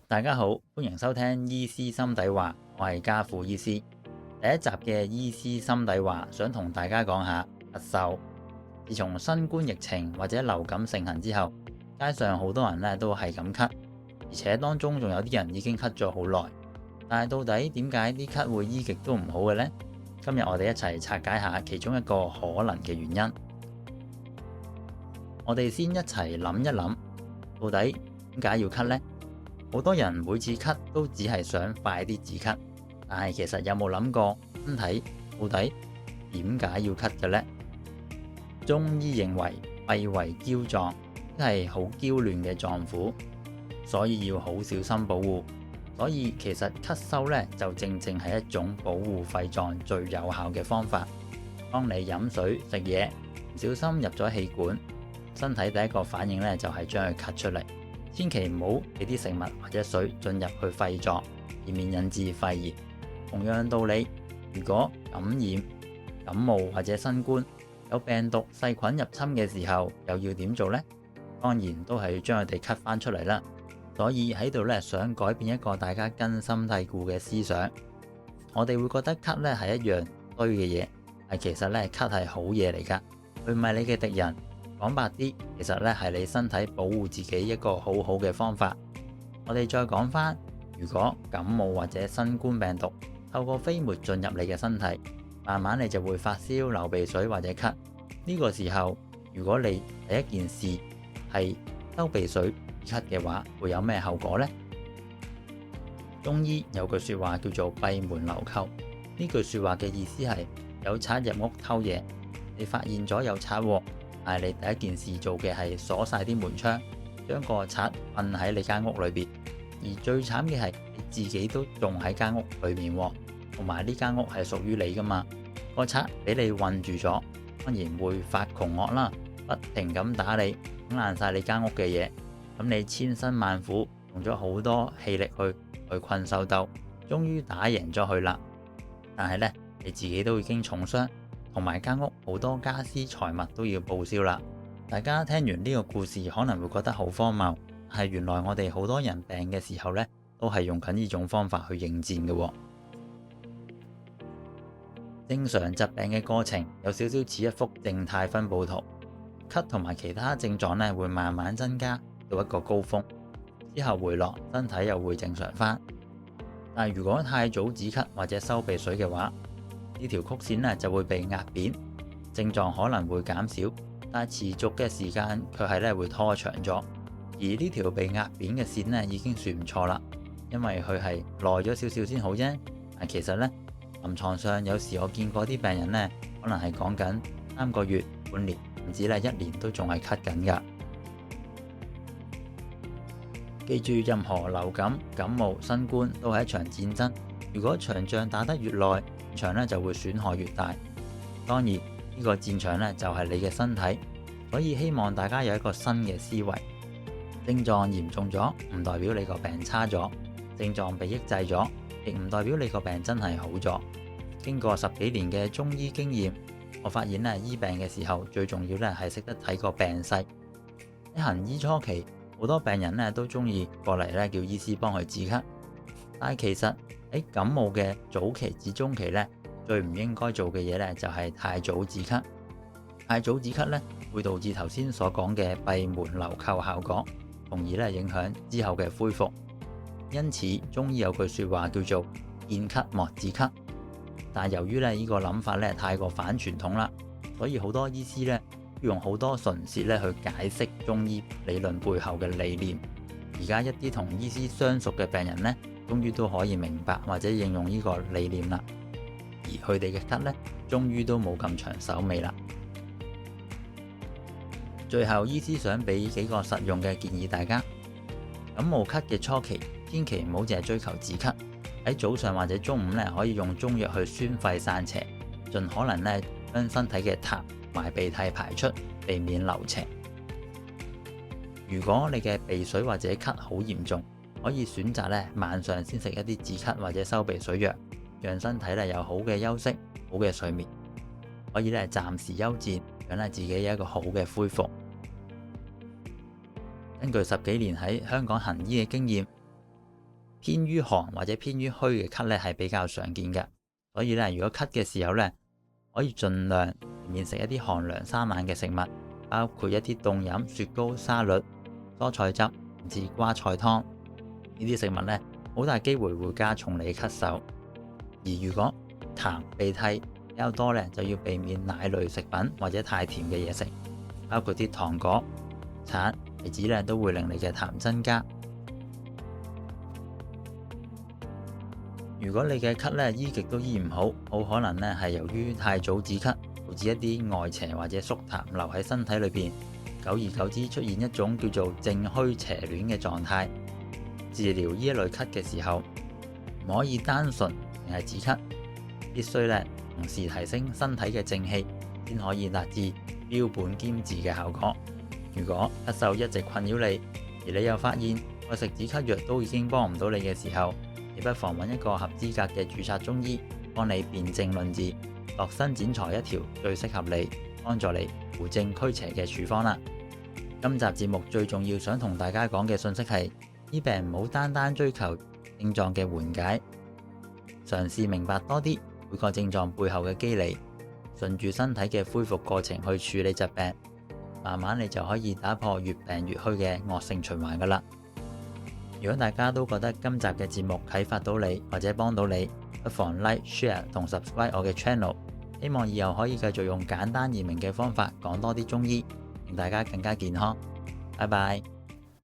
大家好，歡迎收聽醫師心底話，我係家父醫師。第一集嘅醫師心底話，想同大家講下咳嗽。自從新冠疫情或者流感盛行之後，街上好多人咧都係咁咳，而且當中仲有啲人已經咳咗好耐。但係到底點解啲咳會醫極都唔好嘅呢？今日我哋一齊拆解下其中一個可能嘅原因。我哋先一齊諗一諗，到底點解要咳呢？好多人每次咳都只係想快啲止咳，但係其實有冇諗過身體到底點解要咳嘅呢？中醫認為肺為嬌臟，即係好嬌嫩嘅臟腑，所以要好小心保護。所以其實咳嗽呢，就正正係一種保護肺臟最有效嘅方法。當你飲水食嘢唔小心入咗氣管，身體第一個反應呢，就係將佢咳出嚟。千祈唔好俾啲食物或者水進入去肺臟，以免引致肺炎。同樣道理，如果感染、感冒或者新冠有病毒細菌入侵嘅時候，又要點做呢？當然都係要將佢哋咳翻出嚟啦。所以喺度咧，想改變一個大家根深蒂固嘅思想。我哋會覺得咳咧係一樣衰嘅嘢，但其實咧咳係好嘢嚟噶，佢唔係你嘅敵人。講白啲，其實咧係你身體保護自己一個好好嘅方法。我哋再講翻，如果感冒或者新冠病毒透過飛沫進入你嘅身體，慢慢你就會發燒、流鼻水或者咳。呢個時候，如果你第一件事係收鼻水咳嘅話，會有咩後果呢？中醫有句說話叫做閉門留寇，呢句說話嘅意思係有賊入屋偷嘢，你發現咗有賊喎，但係你第一件事做嘅係鎖晒啲門窗，將個賊困喺你間屋裏邊。而最慘嘅係你自己都仲喺間屋裏面，同埋呢間屋係屬於你噶嘛。個賊俾你困住咗，當然會發窮惡啦，不停咁打你，整爛晒你間屋嘅嘢。咁你千辛萬苦用咗好多氣力去困獸鬥，終於打贏咗佢啦。但係呢，你自己都已經重傷，同埋間屋好多家私財物都要報銷啦。大家聽完呢個故事可能會覺得好荒謬，但係原來我哋好多人病嘅時候呢，都係用緊呢種方法去應戰嘅。正常疾病嘅過程有少少似一幅靜態分佈圖，咳同埋其他症狀呢會慢慢增加到一個高峰，之後回落，身體又會正常翻。但如果太早止咳或者收鼻水嘅話，呢條曲線呢就會被壓扁，症狀可能會減少，但持續嘅時間卻係咧會拖長咗。而呢條被壓扁嘅線呢已經算唔錯啦，因為佢係耐咗少少先好啫。但其實呢，臨床上有時我見過啲病人呢，可能係講緊3個月、半年，甚至咧1年都仲係咳緊噶。記住，任何流感、感冒、新冠都係一場戰爭。如果場仗打得越耐，戰場咧就會損害越大。當然，呢個戰場咧就係你嘅身體，所以希望大家有一個新嘅思維。症狀嚴重咗，唔代表你個病差咗；症狀被抑制咗，亦唔代表你個病真係好咗。經過10幾年嘅中醫經驗，我發現咧醫病嘅時候最重要咧係識得睇個病勢。喺行醫初期，好多病人咧都中意過嚟咧叫醫師幫佢止咳，但係其實喺感冒嘅早期至中期咧，最唔應該做嘅嘢咧就係太早止咳。太早止咳咧會導致頭先所講嘅閉門留寇效果，從而咧影響之後嘅恢復。因此中醫有句說話叫做見咳莫止咳，但係由於呢個諗法咧太過反傳統啦，所以好多醫師咧用好多唇舌咧去解釋中醫理論背後嘅理念。而家一啲同醫師相熟嘅病人呢，終於都可以明白或者應用呢個理念啦，而佢哋嘅咳呢，終於都冇咁長手尾啦。最後，醫師想俾幾個實用嘅建議大家：感冒咳嘅初期，千祈唔好淨係追求止咳。喺早上或者中午呢，可以用中藥去宣肺散邪，盡可能呢將身體嘅痰埋鼻涕排出，避免留邪。如果你嘅鼻水或者咳好嚴重，可以選擇咧晚上先食一啲止咳或者收鼻水藥，讓身體咧有好嘅休息、好嘅睡眠，可以咧暫時休戰，讓自己有一個好嘅恢復。根據10幾年喺香港行醫嘅經驗，偏於寒或者偏於虛嘅咳咧係比較常見嘅。所以咧，如果咳嘅時候咧，可以盡量避免食一啲寒涼生冷嘅食物，包括一啲凍飲、雪糕、沙律、蔬菜汁，甚至瓜菜湯。呢啲食物咧，好大機會會加重你咳嗽。而如果痰鼻涕比較多咧，就要避免奶類食品或者太甜嘅嘢食，包括啲糖果、橙、提子咧，都會令你嘅痰增加。如果你嘅咳咧醫極都醫唔好，好可能咧係由於太早止咳，導致一啲外邪或者宿痰留喺身體裏邊，久而久之出現一種叫做正虛邪亂嘅狀態。治療呢一類咳嘅時候，唔可以單純淨係止咳，必須咧同時提升身體嘅正氣，先可以達至標本兼治嘅效果。如果咳嗽一直困擾你，而你又發現我食止咳藥都已經幫唔到你嘅時候，你不妨揾一個合資格嘅註冊中醫，幫你辨證論治，度身剪裁一條最適合你、幫助你扶正驅邪嘅處方啦。今集節目最重要想同大家講嘅信息係：醫病唔好單單追求症狀嘅緩解，嘗試明白多啲每個症狀背後嘅機理，順住身體嘅恢復過程去處理疾病，慢慢你就可以打破越病越虛嘅惡性循環噶啦。如果大家都覺得今集嘅節目啟發到你或者幫到你，不妨 Like、Share 同 Subscribe 我嘅 channel。希望以後可以繼續用簡單易明嘅方法講多啲中醫，令大家更加健康。拜拜。